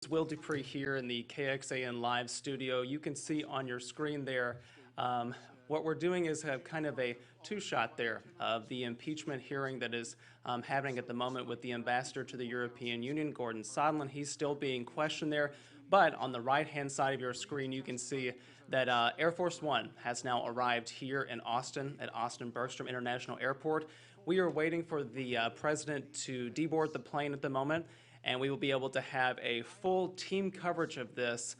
Will Dupree here in the KXAN live studio. You can see on your screen there, what we're doing is have kind of a two-shot there of the impeachment hearing that is happening at the moment with the ambassador to the European Union, Gordon Sondland. He's still being questioned there. But on the right-hand side of your screen, you can see that Air Force One has now arrived here in Austin at Austin-Bergstrom International Airport. We are waiting for the president to deboard the plane at the moment, and we will be able to have a full team coverage of this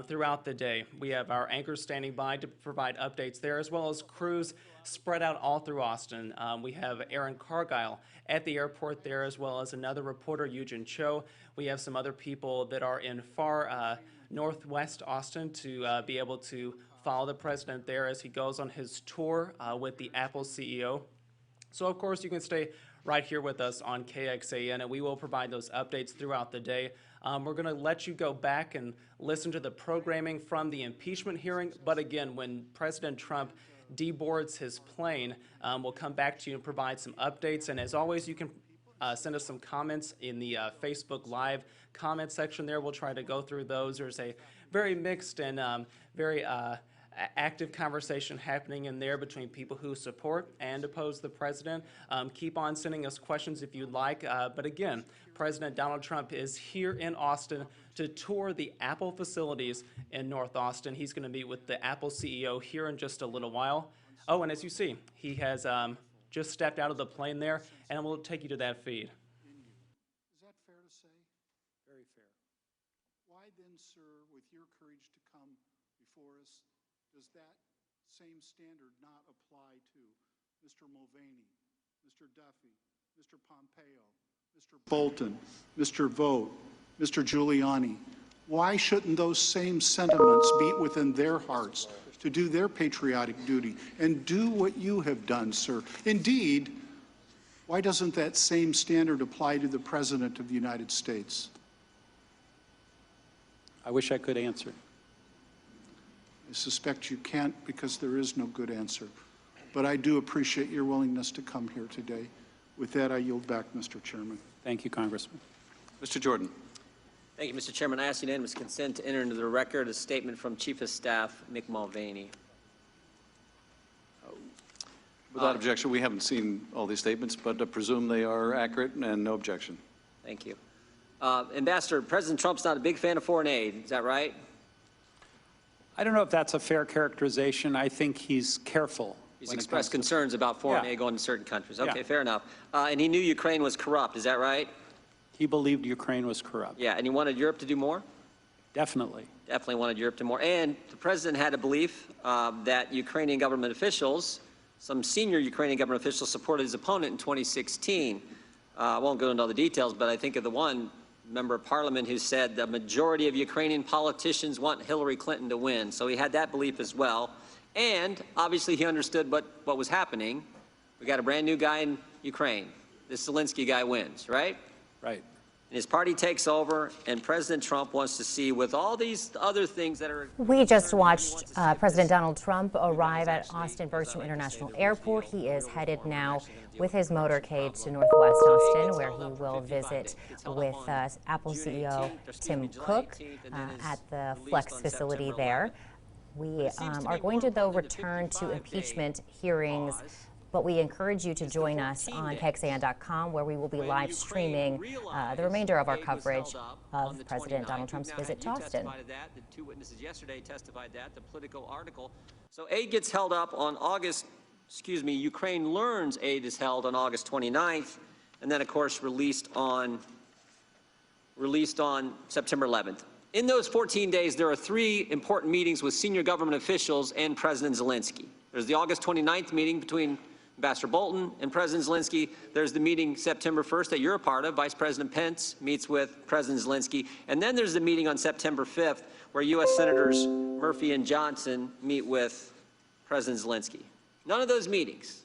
throughout the day. We have our anchors standing by to provide updates there, as well as crews spread out all through Austin. We have Aaron Cargile at the airport there, as well as another reporter, Eugen Cho. We have some other people that are in far northwest Austin to be able to follow the president there as he goes on his tour with the Apple CEO. So, of course, you can stay right here with us on KXAN, and we will provide those updates throughout the day. We're going to let you go back and listen to the programming from the impeachment hearing, but again, when President Trump deboards his plane, we'll come back to you and provide some updates. And as always, you can send us some comments in the Facebook Live comment section there. We'll try to go through those. There's a very mixed and very active conversation happening in there between people who support and oppose the president. Keep on sending us questions if you'd like. But again, President Donald Trump is here in Austin to tour the Apple facilities in North Austin. He's going to meet with the Apple CEO here in just a little while. Oh, and as you see, he has just stepped out of the plane there, and we'll take you to that feed. Is that fair to say? Very fair. Why then, sir, with your courage to come before us, does that same standard not apply to Mr. Mulvaney, Mr. Duffy, Mr. Pompeo, Mr. Bolton, Mr. Vogt, Mr. Giuliani? Why shouldn't those same sentiments beat within their hearts to do their patriotic duty and do what you have done, sir? Indeed, why doesn't that same standard apply to the President of the United States? I wish I could answer. I suspect you can't because there is no good answer. But I do appreciate your willingness to come here today. With that, I yield back, Mr. Chairman. Thank you, Congressman. Mr. Jordan. Thank you, Mr. Chairman. I ask unanimous consent to enter into the record a statement from Chief of Staff Mick Mulvaney. Without objection, we haven't seen all these statements, but I presume they are accurate and no objection. Thank you. Ambassador, President Trump's not a big fan of foreign aid. Is that right? I don't know if that's a fair characterization. I think he's careful. He's expressed concerns about foreign aid going to certain countries. Okay, fair enough. And he knew Ukraine was corrupt. Is that right? He believed Ukraine was corrupt. Yeah, and he wanted Europe to do more? Definitely. Definitely wanted Europe to do more. And the president had a belief that Ukrainian government officials, some senior Ukrainian government officials, supported his opponent in 2016. I won't go into all the details, but I think of the one member of parliament who said the majority of Ukrainian politicians want Hillary Clinton to win. So he had that belief as well. And obviously he understood what was happening. We got a brand new guy in Ukraine. This Zelensky guy wins, right? Right. And his party takes over, and President Trump wants to see, with all these other things that are... We just watched President Donald Trump arrive at Austin-Bergstrom International Airport. He is headed now with his motorcade to Northwest Austin, where he will visit with Apple CEO Tim Cook at the Flex facility there. We are going to, though, return to impeachment hearings, but we encourage you to join us on KXAN.com, where we will be live streaming the remainder of our coverage of President Donald Trump's visit to Austin. The two witnesses yesterday testified that, the Politico article. So aid gets held up on Ukraine learns aid is held on August 29th, and then, of course, released on September 11th. In those 14 days, there are 3 important meetings with senior government officials and President Zelensky. There's the August 29th meeting between Ambassador Bolton and President Zelensky. There's the meeting September 1st that you're a part of. Vice President Pence meets with President Zelensky. And then there's the meeting on September 5th where U.S. Senators Murphy and Johnson meet with President Zelensky. None of those meetings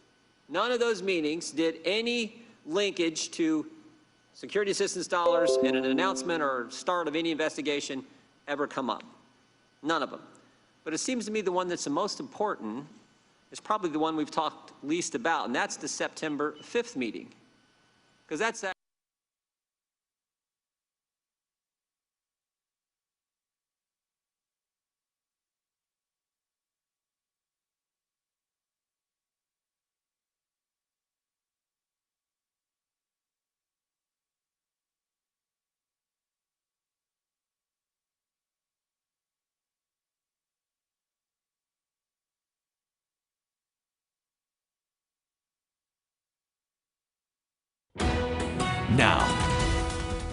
did any linkage to security assistance dollars and an announcement or start of any investigation ever come up. None of them. But it seems to me the one that's the most important is probably the one we've talked least about, and that's the September 5th meeting. Because that's that. now.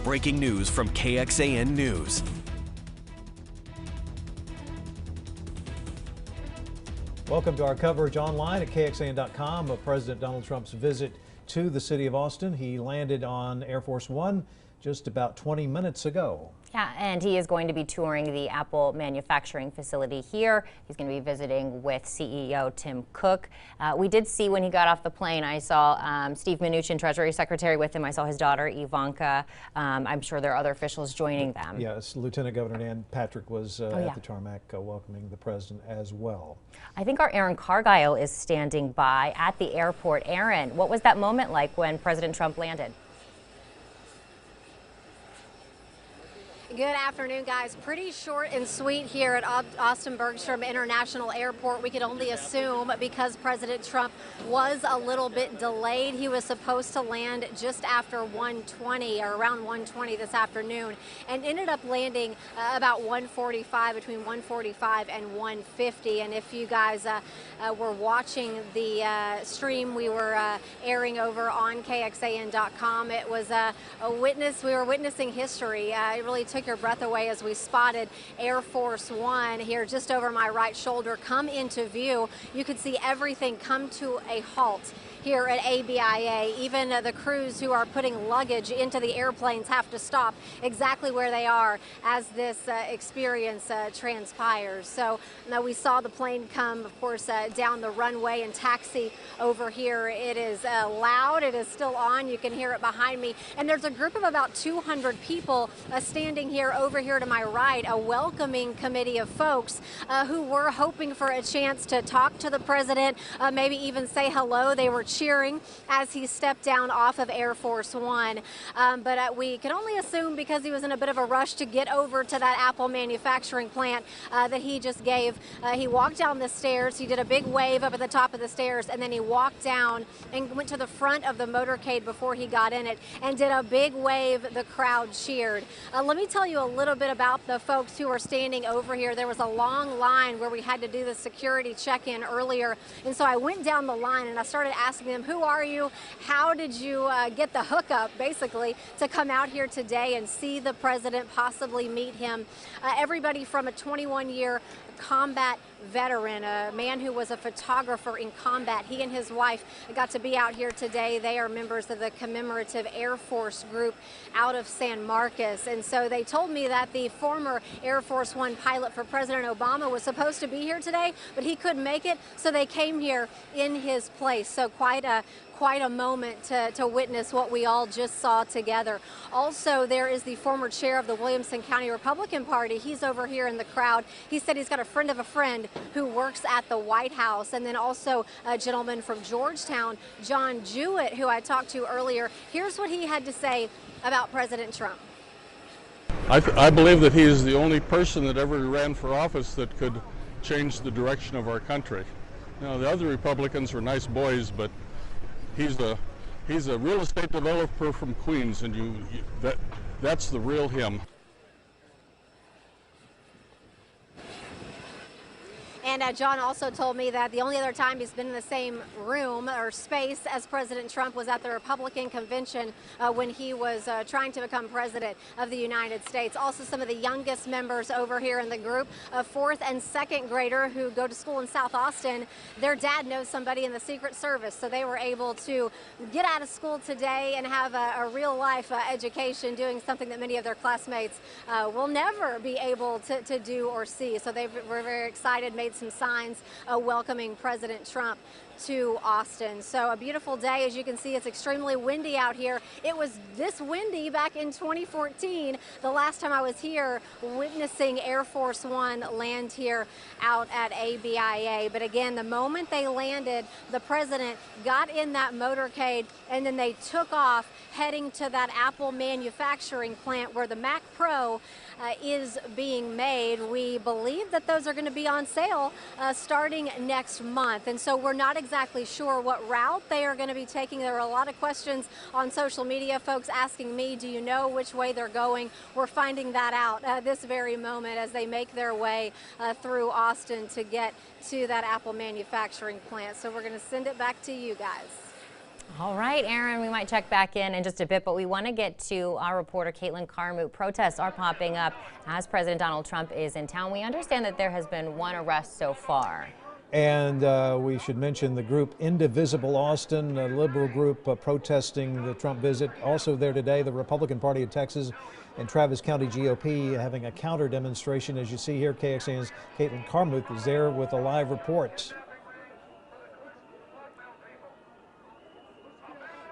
Breaking news from KXAN News. Welcome to our coverage online at KXAN.com of President Donald Trump's visit to the city of Austin. He landed on Air Force One just about 20 minutes ago. Yeah, and he is going to be touring the Apple manufacturing facility here. He's going to be visiting with CEO Tim Cook. We did see when he got off the plane, I saw Steve Mnuchin, Treasury Secretary, with him. I saw his daughter, Ivanka. I'm sure there are other officials joining them. Yes, Lieutenant Governor Dan Patrick was at the tarmac welcoming the president as well. I think our Aaron Cargile is standing by at the airport. Aaron, what was that moment like when President Trump landed? Good afternoon, guys. Pretty short and sweet here at Austin Bergstrom International Airport. We could only assume because President Trump was a little bit delayed. He was supposed to land just after 1:20 or around 1:20 this afternoon and ended up landing about 1:45, between 1:45 and 1:50. And if you guys were watching the stream we were airing over on KXAN.com, it was we were witnessing history. It really took your breath away as we spotted Air Force One here just over my right shoulder come into view. You could see everything come to a halt here at ABIA. Even the crews who are putting luggage into the airplanes have to stop exactly where they are as this experience transpires. So now we saw the plane come, of course, down the runway and taxi over here. It is loud. It is still on. You can hear it behind me. And there's a group of about 200 people standing here over here to my right, a welcoming committee of folks who were hoping for a chance to talk to the president, maybe even say hello. They were cheering as he stepped down off of Air Force One. But we can only assume because he was in a bit of a rush to get over to that Apple manufacturing plant that he just gave. He walked down the stairs. He did a big wave up at the top of the stairs, and then he walked down and went to the front of the motorcade before he got in it and did a big wave. The crowd cheered. Let me tell you a little bit about the folks who are standing over here. There was a long line where we had to do the security check-in earlier, and so I went down the line and I started asking them, who are you? How did you get the hookup, basically, to come out here today and see the president, possibly meet him? Everybody from a 21-year combat veteran, a man who was a photographer in combat. He and his wife got to be out here today. They are members of the commemorative Air Force group out of San Marcos. And so they told me that the former Air Force One pilot for President Obama was supposed to be here today, but he couldn't make it, so they came here in his place. So quite a moment to witness what we all just saw together. Also, there is the former chair of the Williamson County Republican Party. He's over here in the crowd. He said he's got a friend of a friend who works at the White House. And then also a gentleman from Georgetown, John Jewett, who I talked to earlier. Here's what he had to say about President Trump. I believe that he is the only person that ever ran for office that could change the direction of our country. You know, the other Republicans were nice boys, but he's a real estate developer from Queens, and that's the real him. And John also told me that the only other time he's been in the same room or space as President Trump was at the Republican convention when he was trying to become president of the United States. Also, some of the youngest members over here in the group, a 4th and 2nd grader who go to school in South Austin, their dad knows somebody in the Secret Service, so they were able to get out of school today and have a real-life education, doing something that many of their classmates will never be able to do or see. So they were very excited, made some signs welcoming President Trump to Austin. So a beautiful day. As you can see, it's extremely windy out here. It was this windy back in 2014, the last time I was here witnessing Air Force One land here out at ABIA. But again, the moment they landed, the president got in that motorcade and then they took off heading to that Apple manufacturing plant where the Mac Pro is being made. We believe that those are going to be on sale starting next month. And so we're not exactly sure what route they are going to be taking. There are a lot of questions on social media, folks asking me, do you know which way they're going? We're finding that out this very moment as they make their way through Austin to get to that Apple manufacturing plant. So we're going to send it back to you guys. All right, Aaron, we might check back in just a bit, but we want to get to our reporter, Caitlin Carmoot. Protests are popping up as President Donald Trump is in town. We understand that there has been one arrest so far. And we should mention the group Indivisible Austin, a liberal group protesting the Trump visit. Also there today, the Republican Party of Texas and Travis County GOP having a counter demonstration. As you see here, KXAN's Caitlin Carmuth is there with a live report.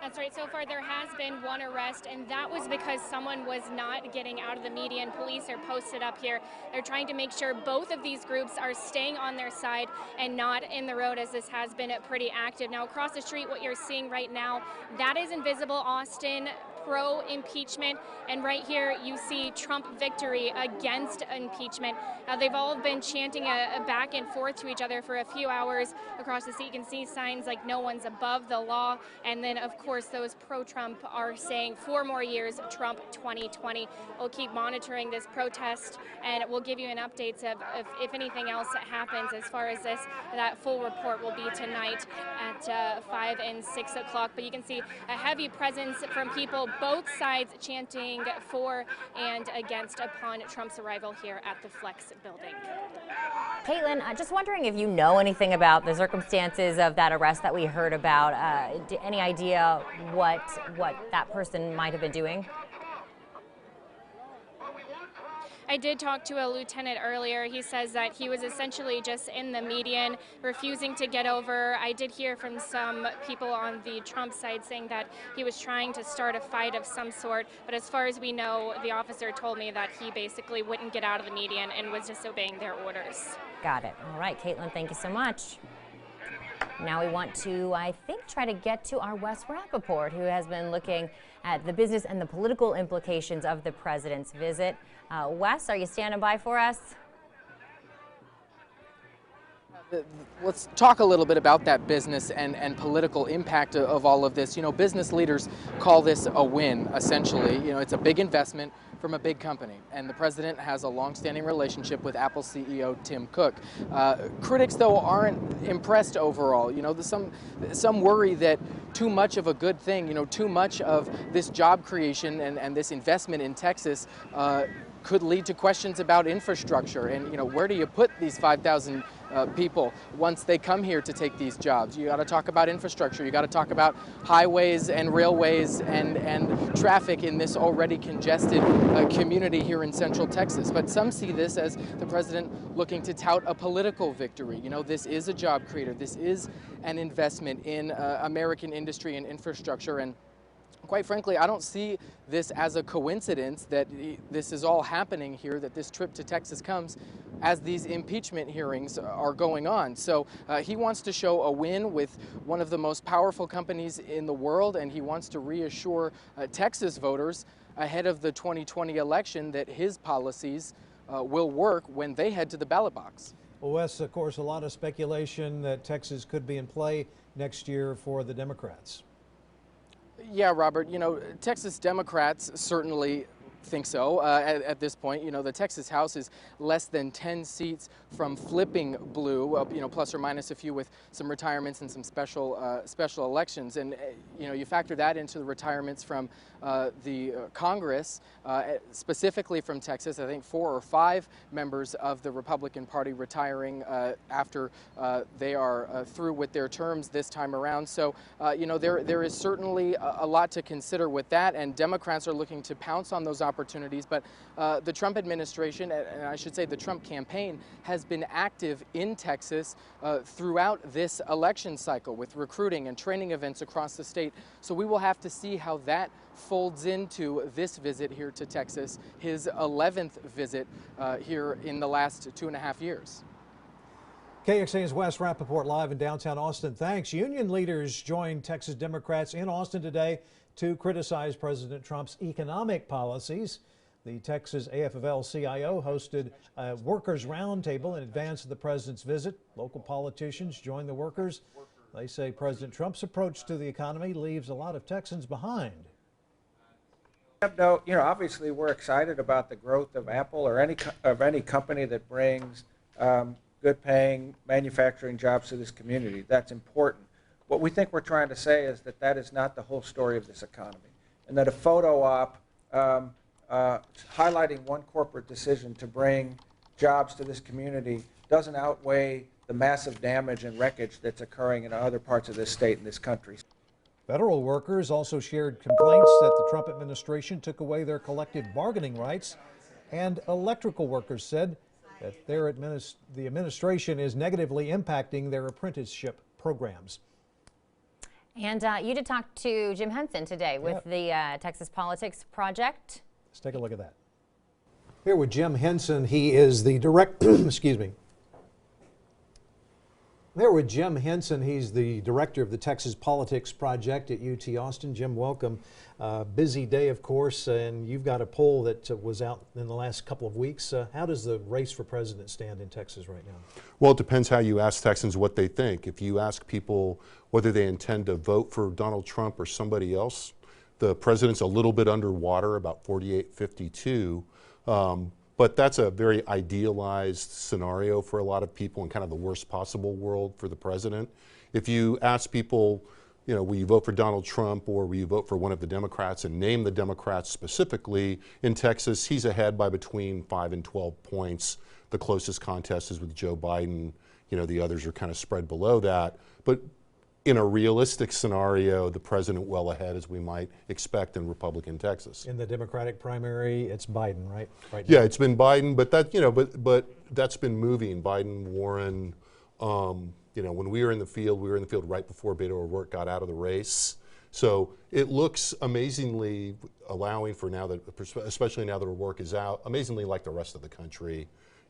That's right. So far, there has been one arrest, and that was because someone was not getting out of the median. Police are posted up here. They're trying to make sure both of these groups are staying on their side and not in the road, as this has been pretty active. Now, across the street, what you're seeing right now, that is Invisible Austin, pro-impeachment, and right here you see Trump victory against impeachment. They've all been chanting a back and forth to each other for a few hours across the street. You can see signs like no one's above the law, and then of course those pro-Trump are saying 4 more years Trump 2020. We'll keep monitoring this protest, and we'll give you an update of if anything else happens as far as this. That full report will be tonight at 5 and 6 o'clock, but you can see a heavy presence from people both sides chanting for and against upon Trump's arrival here at the Flex building. Caitlin, just wondering if you know anything about the circumstances of that arrest that we heard about. Any idea what that person might have been doing? I did talk to a lieutenant earlier. He says that he was essentially just in the median, refusing to get over. I did hear from some people on the Trump side saying that he was trying to start a fight of some sort. But as far as we know, the officer told me that he basically wouldn't get out of the median and was disobeying their orders. Got it. All right, Caitlin, thank you so much. Now we want to, I think, try to get to our Wes Rappaport, who has been looking at the business and the political implications of the president's visit. Wes, are you standing by for us? Let's talk a little bit about that business and political impact of all of this. You know, business leaders call this a win, essentially. You know, it's a big investment from a big company, and the president has a long-standing relationship with Apple CEO Tim Cook. Critics, though, aren't impressed overall. You know, some worry that too much of a good thing, you know, too much of this job creation and this investment in Texas could lead to questions about infrastructure and, you know, where do you put these 5,000 people once they come here to take these jobs? You got to talk about infrastructure. You got to talk about highways and railways and traffic in this already congested community here in Central Texas. But some see this as the president looking to tout a political victory. You know, this is a job creator. This is an investment in American industry and infrastructure. And quite frankly, I don't see this as a coincidence that this is all happening here, that this trip to Texas comes as these impeachment hearings are going on. So he wants to show a win with one of the most powerful companies in the world, and he wants to reassure Texas voters ahead of the 2020 election that his policies will work when they head to the ballot box. Well, Wes, of course, a lot of speculation that Texas could be in play next year for the Democrats. Yeah, Robert, you know, Texas Democrats certainly think so. At this point, you know, the Texas House is less than 10 seats from flipping blue, you know, plus or minus a few with some retirements and some special elections. And, you know, you factor that into the retirements from the Congress, specifically from Texas. I think 4 or 5 members of the Republican Party retiring after they are through with their terms this time around. So, you know, there is certainly a lot to consider with that, and Democrats are looking to pounce on those opportunities. But the Trump administration, and I should say the Trump campaign, has been active in Texas throughout this election cycle with recruiting and training events across the state. So we will have to see how that folds into this visit here to Texas, his 11th visit here in the last 2.5 years. KXAN's Wes Rappaport live in downtown Austin. Thanks. Union leaders joined Texas Democrats in Austin today to criticize President Trump's economic policies. The Texas AFL-CIO hosted a workers' roundtable in advance of the president's visit. Local politicians joined the workers. They say President Trump's approach to the economy leaves a lot of Texans behind. No, you know, obviously we're excited about the growth of Apple or any company that brings good-paying manufacturing jobs to this community. That's important. What we think we're trying to say is that that is not the whole story of this economy, and that a photo op highlighting one corporate decision to bring jobs to this community doesn't outweigh the massive damage and wreckage that's occurring in other parts of this state and this country. Federal workers also shared complaints that the Trump administration took away their collective bargaining rights, and electrical workers said that the administration is negatively impacting their apprenticeship programs. And you did talk to Jim Henson today with the Texas Politics Project. Let's take a look at that. Here with Jim Henson, he is the excuse me. There with Jim Henson, he's the director of the Texas Politics Project at UT Austin. Jim, welcome. Busy day, of course, and you've got a poll that was out in the last couple of weeks. How does the race for president stand in Texas right now? Well, it depends how you ask Texans what they think. If you ask people whether they intend to vote for Donald Trump or somebody else, the president's a little bit underwater, about 48-52. But that's a very idealized scenario for a lot of people and kind of the worst possible world for the president. If you ask people, you know, will you vote for Donald Trump or will you vote for one of the Democrats and name the Democrats specifically, in Texas, he's ahead by between 5 and 12 points. The closest contest is with Joe Biden. You know, the others are kind of spread below that. But in a realistic scenario, the president well ahead, as we might expect in Republican Texas. In the Democratic primary, it's Biden, right? Yeah, it's been Biden, but that, you know, but that's been moving. Biden, Warren. You know, when we were in the field right before Beto O'Rourke got out of the race. So it looks amazingly, allowing for now that, especially now that O'Rourke is out, amazingly like the rest of the country.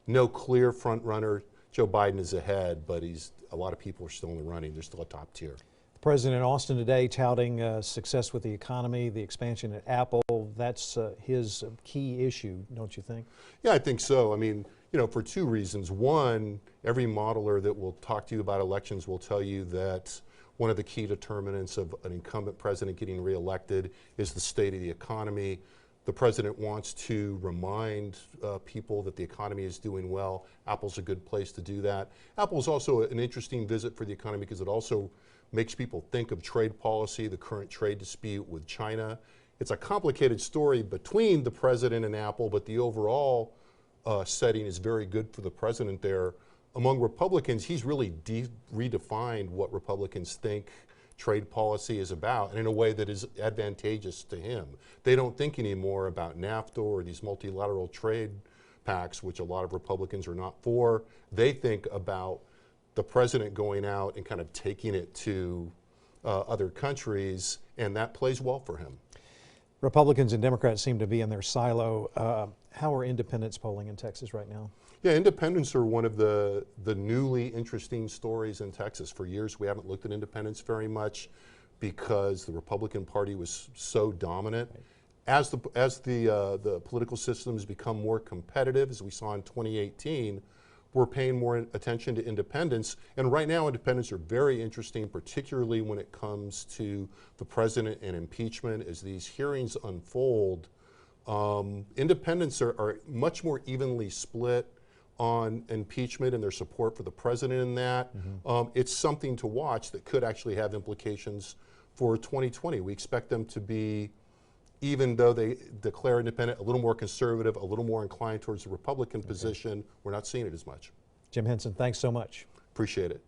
No clear front runner. Joe Biden is ahead, but a lot of people are still in the running. They're still a top tier. The president in Austin today touting success with the economy, the expansion at Apple. That's his key issue, don't you think? Yeah, I think so. I mean, you know, for two reasons. One, every modeler that will talk to you about elections will tell you that one of the key determinants of an incumbent president getting reelected is the state of the economy. The president wants to remind people that the economy is doing well. Apple's a good place to do that. Apple's also an interesting visit for the economy because it also makes people think of trade policy, the current trade dispute with China. It's a complicated story between the president and Apple, but the overall setting is very good for the president there. Among Republicans, he's really redefined what Republicans think trade policy is about, and in a way that is advantageous to him. They don't think anymore about NAFTA or these multilateral trade pacts, which a lot of Republicans are not for. They think about the president going out and kind of taking it to other countries, and that plays well for him. Republicans and Democrats seem to be in their silo. How are independents polling in Texas right now? Yeah, independents are one of the newly interesting stories in Texas. For years, we haven't looked at independents very much because the Republican Party was so dominant. Right. As the political systems become more competitive, as we saw in 2018, we're paying more attention to independents. And right now, independents are very interesting, particularly when it comes to the president and impeachment. As these hearings unfold, independents are much more evenly split on impeachment and their support for the president in that. It's something to watch that could actually have implications for 2020. We expect them to be, even though they declare independent, a little more conservative, a little more inclined towards the Republican position. We're not seeing it as much. Jim Henson, thanks so much. Appreciate it.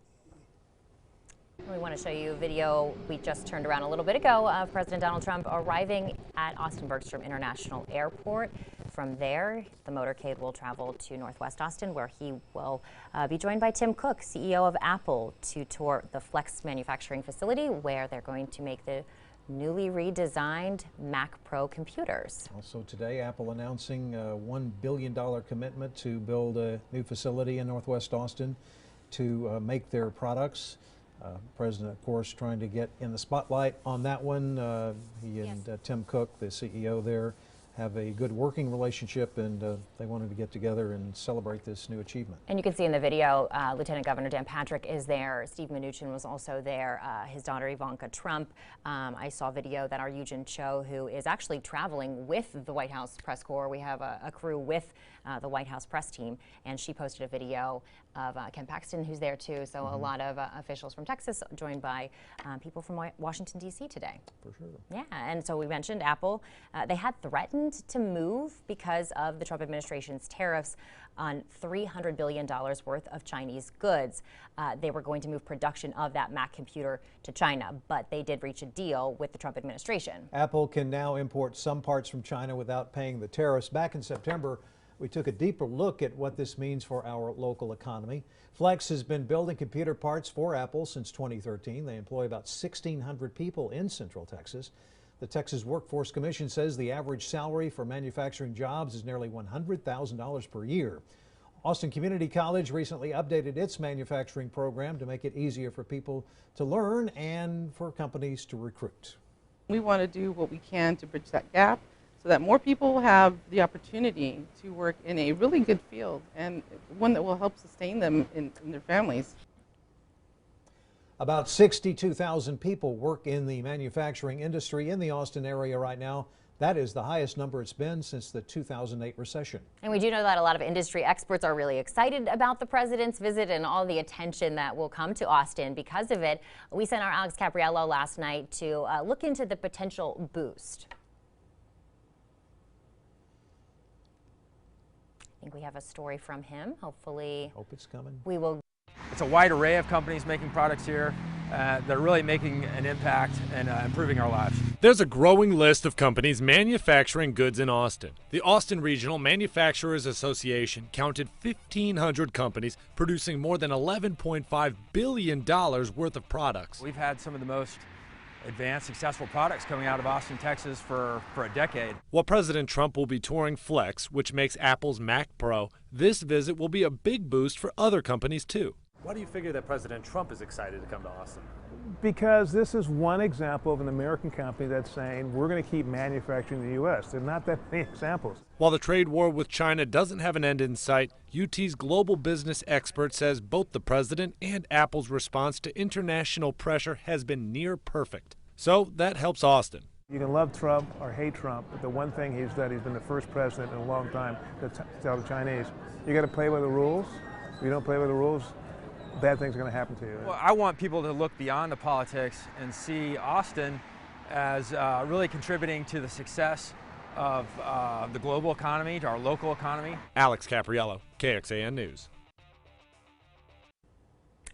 We want to show you a video we just turned around a little bit ago of President Donald Trump arriving at Austin Bergstrom International Airport. From there, the motorcade will travel to Northwest Austin, where he will be joined by Tim Cook, CEO of Apple, to tour the Flex manufacturing facility, where they're going to make the newly redesigned Mac Pro computers. Also today, Apple announcing a $1 billion commitment to build a new facility in Northwest Austin to make their products. President, of course, trying to get in the spotlight on that one. He and Tim Cook, the CEO there, have a good working relationship, and they wanted to get together and celebrate this new achievement. And you can see in the video, Lieutenant Governor Dan Patrick is there. Steve Mnuchin was also there. His daughter Ivanka Trump. I saw video that our Eugen Cho, who is actually traveling with the White House press corps. We have a crew with the White House press team, and she posted a video of Ken Paxton, who's there too. So a lot of officials from Texas, joined by people from Washington, D.C. today. For sure. Yeah, and so we mentioned Apple. They had threatened to move because of the Trump administration's tariffs on $300 billion worth of Chinese goods. They were going to move production of that Mac computer to China, but they did reach a deal with the Trump administration. Apple can now import some parts from China without paying the tariffs. Back in September, we took a deeper look at what this means for our local economy. Flex has been building computer parts for Apple since 2013. They employ about 1,600 people in Central Texas. The Texas Workforce Commission says the average salary for manufacturing jobs is nearly $100,000 per year. Austin Community College recently updated its manufacturing program to make it easier for people to learn and for companies to recruit. We want to do what we can to bridge that gap, so that more people have the opportunity to work in a really good field and one that will help sustain them in their families. About 62,000 people work in the manufacturing industry in the Austin area right now. That is the highest number it's been since the 2008 recession. And we do know that a lot of industry experts are really excited about the president's visit and all the attention that will come to Austin because of it. We sent our Alex Capriello last night to look into the potential boost. I think we have a story from him. Hopefully, hope it's coming. We will. It's a wide array of companies making products here that are really making an impact and improving our lives. There's a growing list of companies manufacturing goods in Austin. The Austin Regional Manufacturers Association counted 1,500 companies producing more than $11.5 billion worth of products. We've had some of the most advanced, successful products coming out of Austin, Texas for a decade. While President Trump will be touring Flex, which makes Apple's Mac Pro, this visit will be a big boost for other companies too. Why do you figure that President Trump is excited to come to Austin? Because this is one example of an American company that's saying we're going to keep manufacturing in the U.S. There are not that many examples. While the trade war with China doesn't have an end in sight, UT's global business expert says both the president and Apple's response to international pressure has been near perfect. So that helps Austin. You can love Trump or hate Trump, but the one thing he's done, he's been the first president in a long time to tell the Chinese, you got to play by the rules. If you don't play by the rules, bad things are going to happen to you. Well, I want people to look beyond the politics and see Austin as really contributing to the success of the global economy, to our local economy. Alex Capriello, KXAN News.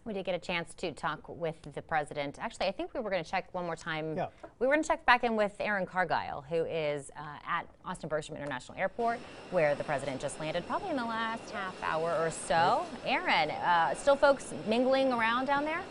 We did get a chance to talk with the president. Actually, I think we were going to check one more time. Yeah. We were going to check back in with Aaron Cargile, who is at Austin Bergstrom International Airport, where the president just landed, probably in the last half hour or so. Aaron, still folks mingling around down there?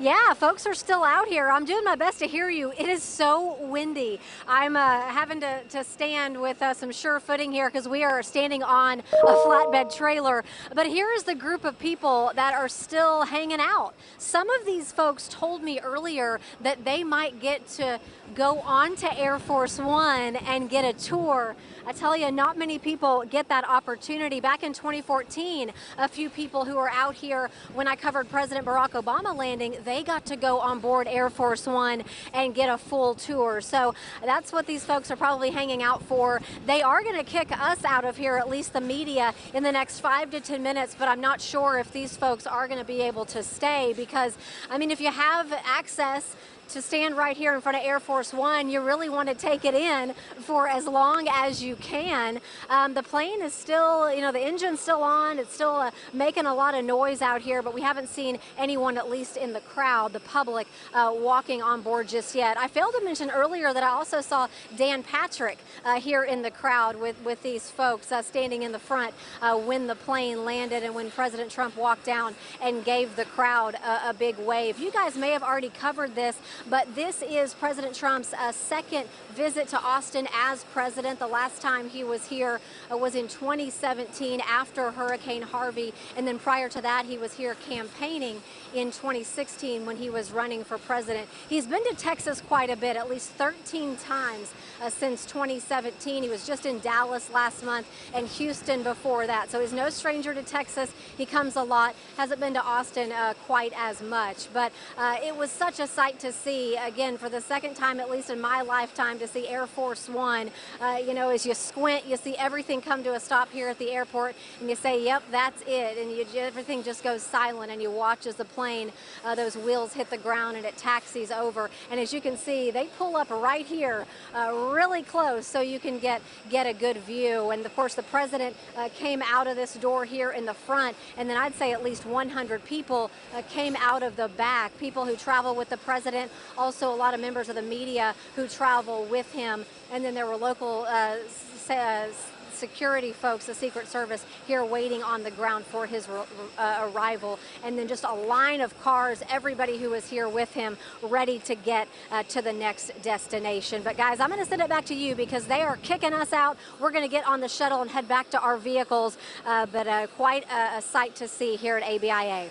Yeah, folks are still out here. I'm doing my best to hear you. It is so windy. I'm having to stand with some sure footing here because we are standing on a flatbed trailer. But here is the group of people that are still hanging out. Some of these folks told me earlier that they might get to go on to Air Force One and get a tour. I tell you, not many people get that opportunity. Back in 2014, a few people who were out here when I covered President Barack Obama landing, they got to go on board Air Force One and get a full tour. So that's what these folks are probably hanging out for. They are going to kick us out of here, at least the media, in the next 5 to 10 minutes, but I'm not sure if these folks are going to be able to stay because, I mean, if you have access to stand right here in front of Air Force One, you really want to take it in for as long as you can. The plane is still, the engine's still on. It's still making a lot of noise out here, but we haven't seen anyone, at least in the crowd, the public, walking on board just yet. I failed to mention earlier that I also saw Dan Patrick here in the crowd with these folks standing in the front when the plane landed and when President Trump walked down and gave the crowd a big wave. You guys may have already covered this, But this is President Trump's second visit to Austin as president. The last time he was here was in 2017 after Hurricane Harvey, and then prior to that he was here campaigning in 2016 when he was running for president. He's been to Texas quite a bit, at least 13 times since 2017. He was just in Dallas last month and Houston before that. So he's no stranger to Texas. He comes a lot. Hasn't been to Austin quite as much. But it was such a sight to see, again, for the second time, at least in my lifetime, to see Air Force One. You know, as you squint, you see everything come to a stop here at the airport, and you say, yep, that's it. And everything just goes silent, and you watch as the plane, those wheels hit the ground and it taxis over. And as you can see, they pull up right here, really close, so you can get a good view. And of course, the president came out of this door here in the front, and then I'd say at least 100 people came out of the back. People who travel with the president, also a lot of members of the media who travel with him, and then there were local security folks, the Secret Service, here waiting on the ground for his arrival. And then just a line of cars, everybody who was here with him, ready to get to the next destination. But guys, I'm going to send it back to you because they are kicking us out. We're going to get on the shuttle and head back to our vehicles. But quite a sight to see here at ABIA.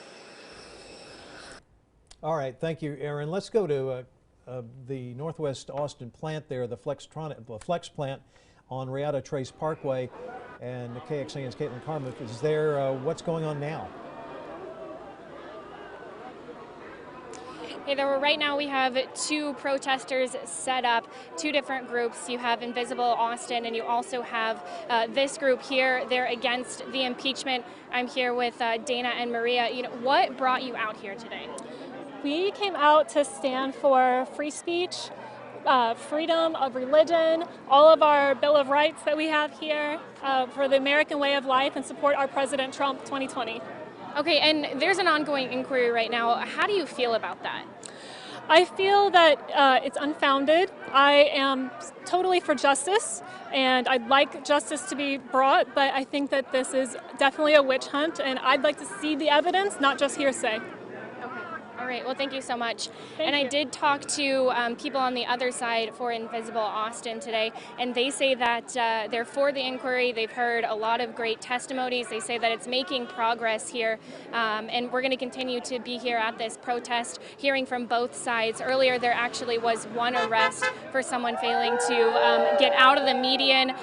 All right, thank you, Aaron. Let's go to the Northwest Austin plant there, the Flex plant on Riata Trace Parkway, and the KXAN's Caitlin Carmick is there. What's going on now? Hey there, right now we have two protesters set up, two different groups. You have Invisible Austin, and you also have this group here. They're against the impeachment. I'm here with Dana and Maria. You know, what brought you out here today? We came out to stand for free speech, freedom of religion, all of our Bill of Rights that we have here, for the American way of life, and support our President Trump 2020. Okay, and there's an ongoing inquiry right now. How do you feel about that? I feel that it's unfounded. I am totally for justice, and I'd like justice to be brought, but I think that this is definitely a witch hunt, and I'd like to see the evidence, not just hearsay. All right, well, thank you so much. I did talk to people on the other side for Invisible Austin today, and they say that they're for the inquiry. They've heard a lot of great testimonies. They say that it's making progress here, and we're going to continue to be here at this protest, hearing from both sides. Earlier, there actually was one arrest for someone failing to get out of the median.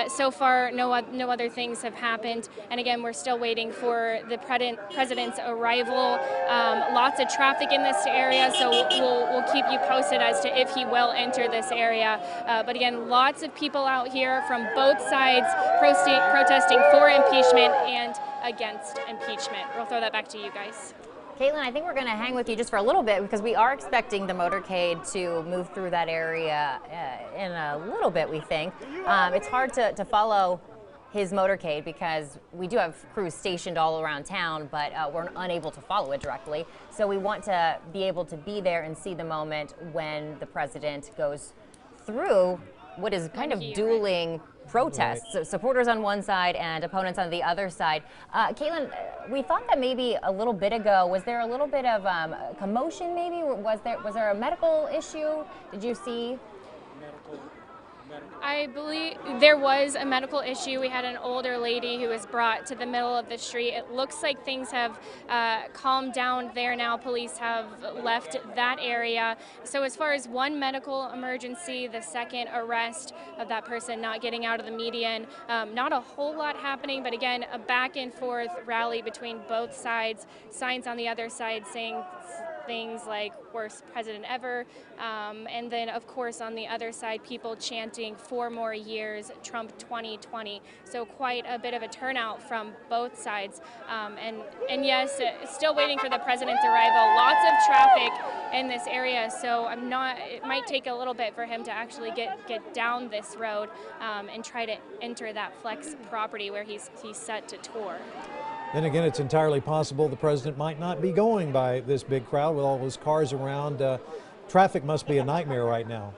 So far, no other things have happened. And again, we're still waiting for the president's arrival. Lots of traffic in this area, so we'll keep you posted as to if he will enter this area. But again, lots of people out here from both sides protesting for impeachment and against impeachment. We'll throw that back to you guys. Caitlin, I think we're going to hang with you just for a little bit because we are expecting the motorcade to move through that area in a little bit, we think. It's hard to follow his motorcade because we do have crews stationed all around town, but we're unable to follow it directly. So we want to be able to be there and see the moment when the president goes through what is kind of dueling protests. Right. So supporters on one side and opponents on the other side. Caitlin, we thought that maybe a little bit ago, was there a little bit of commotion maybe? Was there a medical issue? Did you see? I believe there was a medical issue. We had an older lady who was brought to the middle of the street. It looks like things have calmed down there now. Police have left that area. So as far as one medical emergency, the second arrest of that person not getting out of the median, not a whole lot happening, but again, a back and forth rally between both sides. Signs on the other side saying things like worst president ever, and then of course on the other side people chanting 4 more years, Trump 2020. So quite a bit of a turnout from both sides, and yes, still waiting for the president's arrival. Lots of traffic in this area, so it might take a little bit for him to actually get down this road and try to enter that Flex property where he's set to tour. Then again, it's entirely possible the president might not be going by this big crowd with all those cars around. Traffic must be a nightmare right now.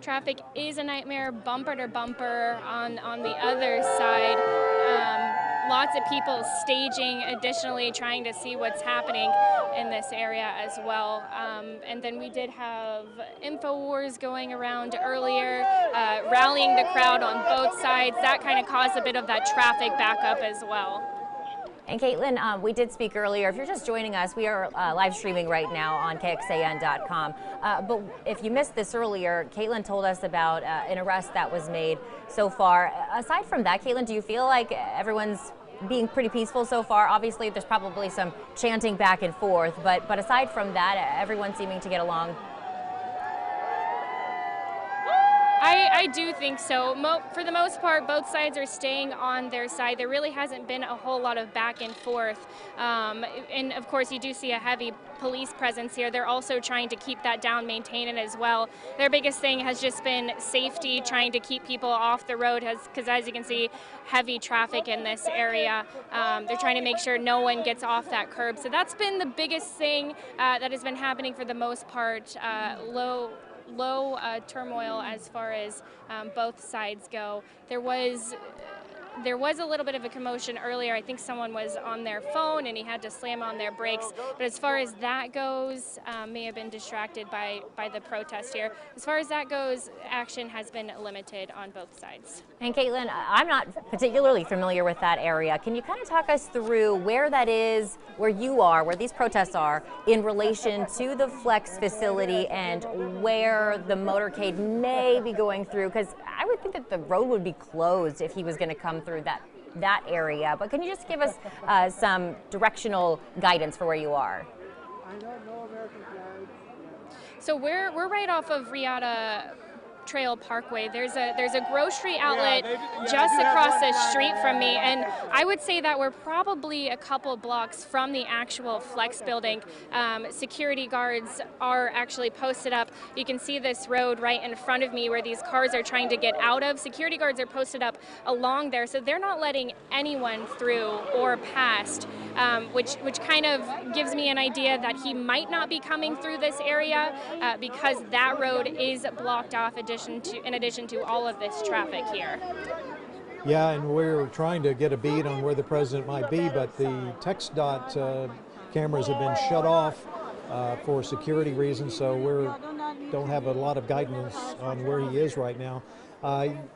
Traffic is a nightmare, bumper to bumper on the other side. lots of people staging, additionally trying to see what's happening in this area as well. And then we did have InfoWars going around earlier, rallying the crowd on both sides. That kind of caused a bit of that traffic backup as well. And Caitlin, we did speak earlier. If you're just joining us, we are live streaming right now on KXAN.com. But if you missed this earlier, Caitlin told us about an arrest that was made so far. Aside from that, Caitlin, do you feel like everyone's being pretty peaceful so far? Obviously, there's probably some chanting back and forth, but aside from that, everyone's seeming to get along. I do think so. For the most part, both sides are staying on their side. There really hasn't been a whole lot of back and forth. And of course, you do see a heavy police presence here. They're also trying to keep that down, maintain it as well. Their biggest thing has just been safety, trying to keep people off the road, because as you can see, heavy traffic in this area. They're trying to make sure no one gets off that curb. So that's been the biggest thing that has been happening for the most part. Low turmoil as far as both sides go. There was a little bit of a commotion earlier. I think someone was on their phone and he had to slam on their brakes. But as far as that goes, may have been distracted by the protest here. As far as that goes, action has been limited on both sides. And Caitlin, I'm not particularly familiar with that area. Can you kind of talk us through where that is, where you are, where these protests are, in relation to the Flex facility and where the motorcade may be going through? Because I would think that the road would be closed if he was going to come through that area. But can you just give us some directional guidance for where you are? So we're right off of Riata Trail Parkway. There's a grocery outlet just across the street from me, and I would say that we're probably a couple blocks from the actual Flex building. Security guards are actually posted up. You can see this road right in front of me where these cars are trying to get out of. Security guards are posted up along there, so they're not letting anyone through or past, which kind of gives me an idea that he might not be coming through this area because that road is blocked off in addition to all of this traffic here. Yeah, and we're trying to get a beat on where the president might be, but the text dot cameras have been shut off for security reasons, so we don't have a lot of guidance on where he is right now.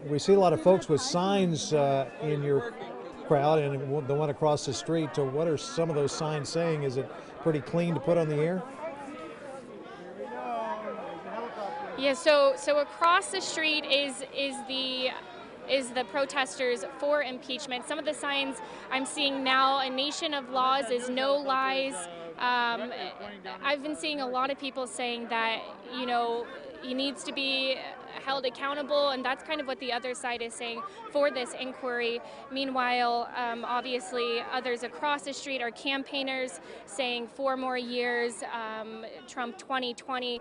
We see a lot of folks with signs in your crowd and the one across the street. What are some of those signs saying? Is it pretty clean to put on the air? Yeah, so across the street is the protesters for impeachment. Some of the signs I'm seeing now: a nation of laws is no lies. I've been seeing a lot of people saying that, you know, he needs to be held accountable, and that's kind of what the other side is saying for this inquiry. Meanwhile, obviously, others across the street are campaigners saying 4 more years, Trump 2020.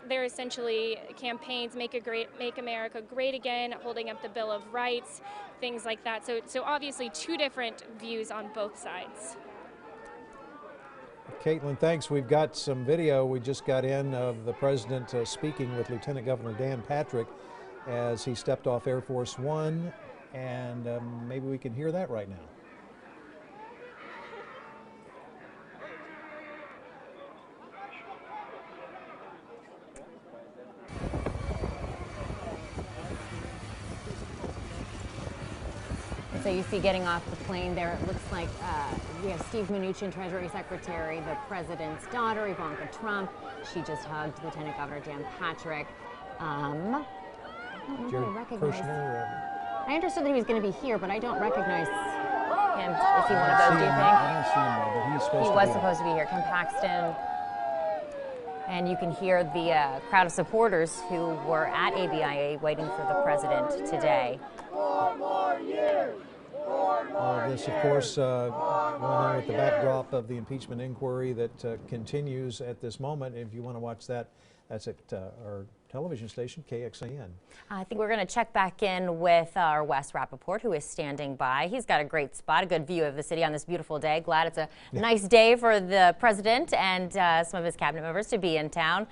They're essentially campaigns, make America great again, holding up the Bill of Rights, things like that. So obviously, 2 different views on both sides. Caitlin, thanks. We've got some video we just got in of the president speaking with Lieutenant Governor Dan Patrick as he stepped off Air Force One, and maybe we can hear that right now. So you see getting off the plane there, it looks like we have Steve Mnuchin, Treasury Secretary, the president's daughter, Ivanka Trump. She just hugged Lieutenant Governor Dan Patrick. I don't know if I recognize. I understood that he was going to be here, but I don't recognize him. Is he one of those, do you think? I don't see him there, but he's supposed to be. He was supposed to be here. Ken Paxton. And you can hear the crowd of supporters who were at ABIA waiting for the president today. 4 more years. All of this, of course, going on with the backdrop of the impeachment inquiry that continues at this moment. If you want to watch that, that's at our television station, KXAN. I think we're going to check back in with our Wes Rappaport, who is standing by. He's got a great spot, a good view of the city on this beautiful day. Glad it's a nice day for the president and some of his cabinet members to be in town.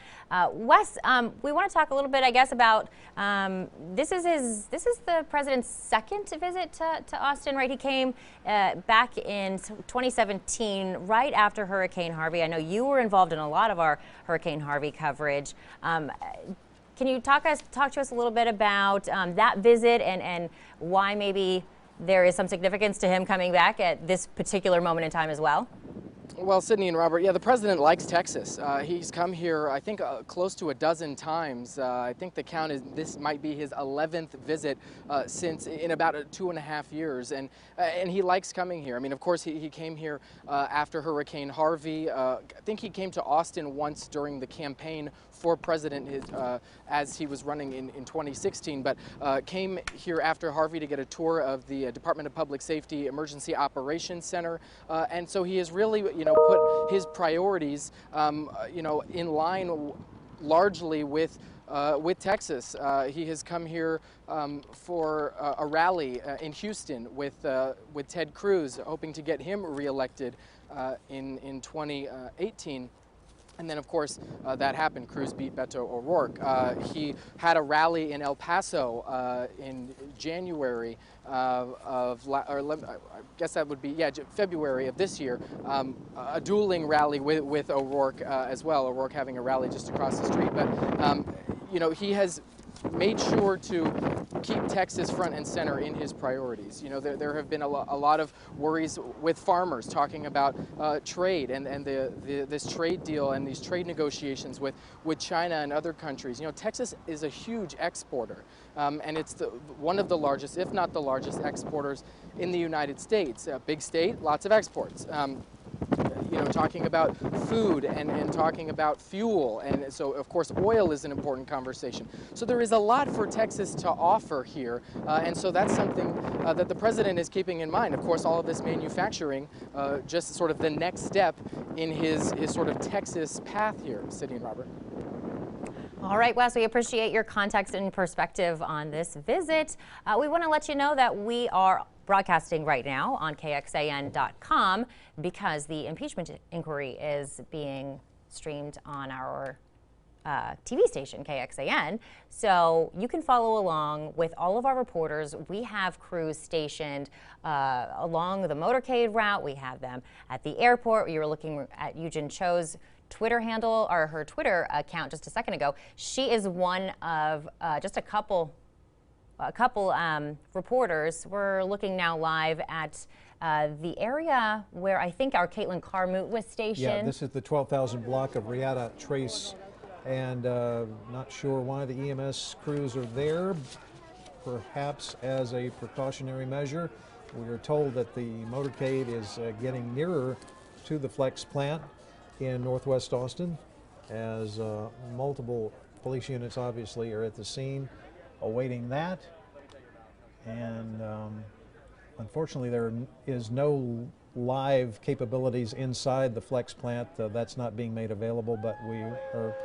Wes, we want to talk a little bit, I guess, about this is the president's second visit to Austin, right? He came back in 2017, right after Hurricane Harvey. I know you were involved in a lot of our Hurricane Harvey coverage. Can you talk to us a little bit about that visit and why maybe there is some significance to him coming back at this particular moment in time as well? Well, Sydney and Robert, yeah, the president likes Texas. He's come here, I think, close to a dozen times. I think the count is this might be his 11th visit since in about 2.5 years, and he likes coming here. I mean, of course, he came here after Hurricane Harvey. I think he came to Austin once during the campaign for president as he was running in 2016, but came here after Harvey to get a tour of the Department of Public Safety Emergency Operations Center, and so he has really, put his priorities, in line largely with Texas. He has come here for a rally in Houston with Ted Cruz, hoping to get him reelected in 2018. And then, of course, that happened. Cruz beat Beto O'Rourke. He had a rally in El Paso in January I guess that would be, February of this year, a dueling rally with O'Rourke as well. O'Rourke having a rally just across the street. But, he has made sure to keep Texas front and center in his priorities. There have been a lot of worries with farmers talking about trade and this trade deal and these trade negotiations with China and other countries. Texas is a huge exporter, and it's one of the largest, if not the largest, exporters in the United States. A big state, lots of exports. Talking about food and talking about fuel. And so, of course, oil is an important conversation. So there is a lot for Texas to offer here. And so that's something that the president is keeping in mind. Of course, all of this manufacturing, just sort of the next step in his sort of Texas path here, Sydney and Robert. All right, Wes, we appreciate your context and perspective on this visit. We want to let you know that we are broadcasting right now on KXAN.com because the impeachment inquiry is being streamed on our TV station, KXAN. So you can follow along with all of our reporters. We have crews stationed along the motorcade route. We have them at the airport. You were looking at Eugene Cho's Twitter handle, or her Twitter account just a second ago. She is one of just a couple reporters. We're looking now live at the area where I think our Caitlin Carmoot was stationed. Yeah, this is the 12,000 block of Riata Trace, and not sure why the EMS crews are there, perhaps as a precautionary measure. We are told that the motorcade is getting nearer to the Flex plant in Northwest Austin, as multiple police units obviously are at the scene awaiting that. And unfortunately, there is no live capabilities inside the Flex plant. That's not being made available, but we are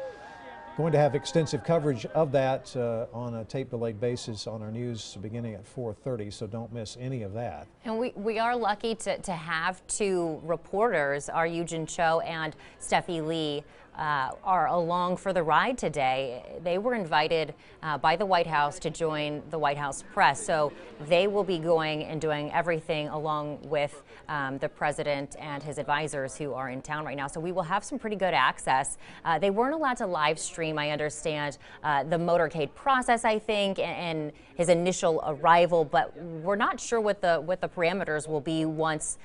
going to have extensive coverage of that on a tape-delayed basis on our news beginning at 4:30, so don't miss any of that. And we are lucky to have two reporters, our Eugene Cho and Steffi Lee, are along for the ride today. They were invited by the White House to join the White House press, so they will be going and doing everything along with the president and his advisors who are in town right now. So we will have some pretty good access. They weren't allowed to live stream, I understand, the motorcade process, I think, and his initial arrival, but we're not sure what the parameters will be once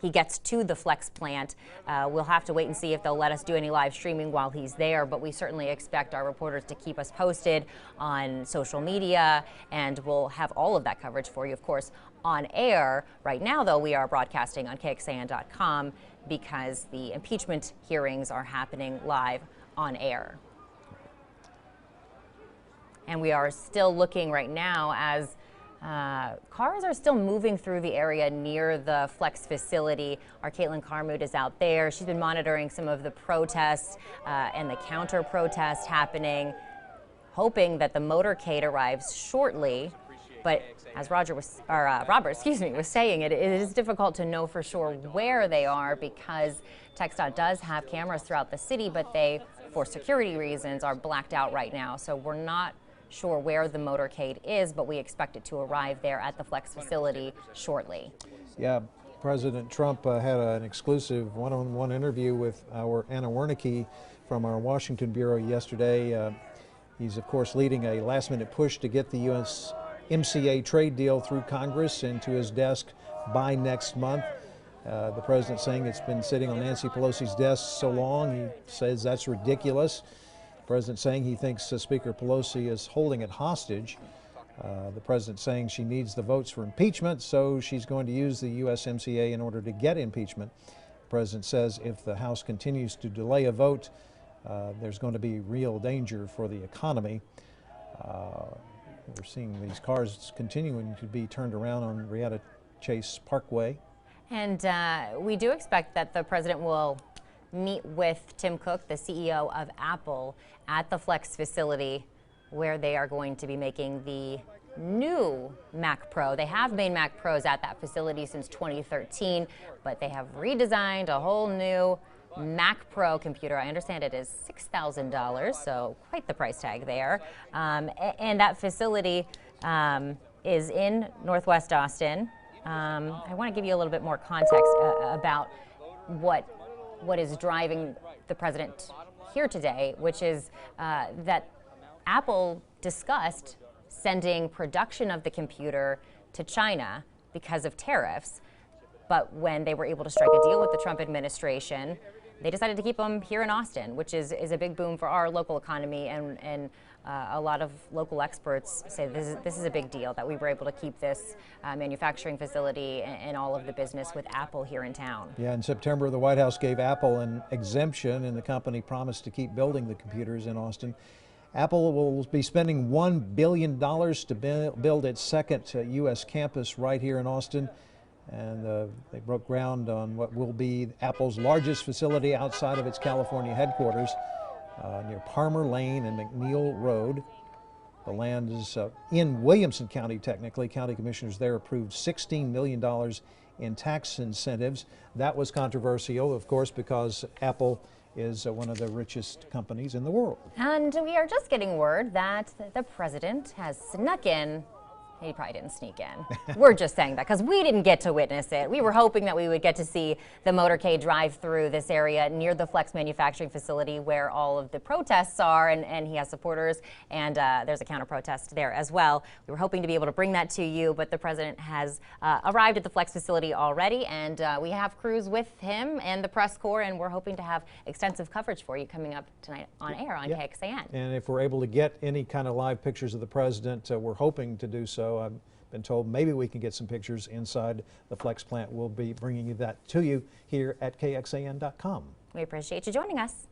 he gets to the Flex plant. We'll have to wait and see if they'll let us do any live streaming while he's there, but we certainly expect our reporters to keep us posted on social media, and we'll have all of that coverage for you, of course, on air. Right now, though, we are broadcasting on KXAN.com because the impeachment hearings are happening live on air. And we are still looking right now as Cars are still moving through the area near the Flex facility. Our Caitlin Carmood is out there. She's been monitoring some of the protests and the counter protest happening, hoping that the motorcade arrives shortly. But as Robert was saying, it is difficult to know for sure where they are because TxDOT does have cameras throughout the city, but they, for security reasons, are blacked out right now. So we're not sure where the motorcade is, but we expect it to arrive there at the Flex facility shortly. Yeah, President Trump had an exclusive one-on-one interview with our Anna Wernicke from our Washington Bureau yesterday. He's, of course, leading a last-minute push to get the USMCA trade deal through Congress and to his desk by next month. The president saying it's been sitting on Nancy Pelosi's desk so long, he says that's ridiculous. The president saying he thinks Speaker Pelosi is holding it hostage. The president saying she needs the votes for impeachment, so she's going to use the USMCA in order to get impeachment. The president says if the House continues to delay a vote, there's going to be real danger for the economy. We're seeing these cars continuing to be turned around on Riata Chase Parkway. And we do expect that the president will meet with Tim Cook, the CEO of Apple, at the Flex facility where they are going to be making the new Mac Pro. They have made Mac Pros at that facility since 2013, but they have redesigned a whole new Mac Pro computer. I understand it is $6,000, so quite the price tag there. And that facility is in Northwest Austin. I want to give you a little bit more context about what is driving the president here today, which is that Apple discussed sending production of the computer to China because of tariffs. But when they were able to strike a deal with the Trump administration, they decided to keep them here in Austin, which is a big boom for our local economy. And a lot of local experts say this is a big deal that we were able to keep this manufacturing facility and all of the business with Apple here in town. Yeah, in September, the White House gave Apple an exemption, and the company promised to keep building the computers in Austin. Apple will be spending $1 billion to build its second U.S. campus right here in Austin. And they broke ground on what will be Apple's largest facility outside of its California headquarters near Palmer Lane and McNeil Road. The land is in Williamson County, technically. County commissioners there approved $16 million in tax incentives. That was controversial, of course, because Apple is one of the richest companies in the world. And we are just getting word that the president has snuck in. He probably didn't sneak in. We're just saying that because we didn't get to witness it. We were hoping that we would get to see the motorcade drive through this area near the Flex manufacturing facility where all of the protests are, and he has supporters, and there's a counter protest there as well. We were hoping to be able to bring that to you, but the president has arrived at the Flex facility already, and we have crews with him and the press corps, and we're hoping to have extensive coverage for you coming up tonight on air on KXAN. And if we're able to get any kind of live pictures of the president, we're hoping to do so. I've been told maybe we can get some pictures inside the Flex plant. We'll be bringing you that to you here at KXAN.com. We appreciate you joining us.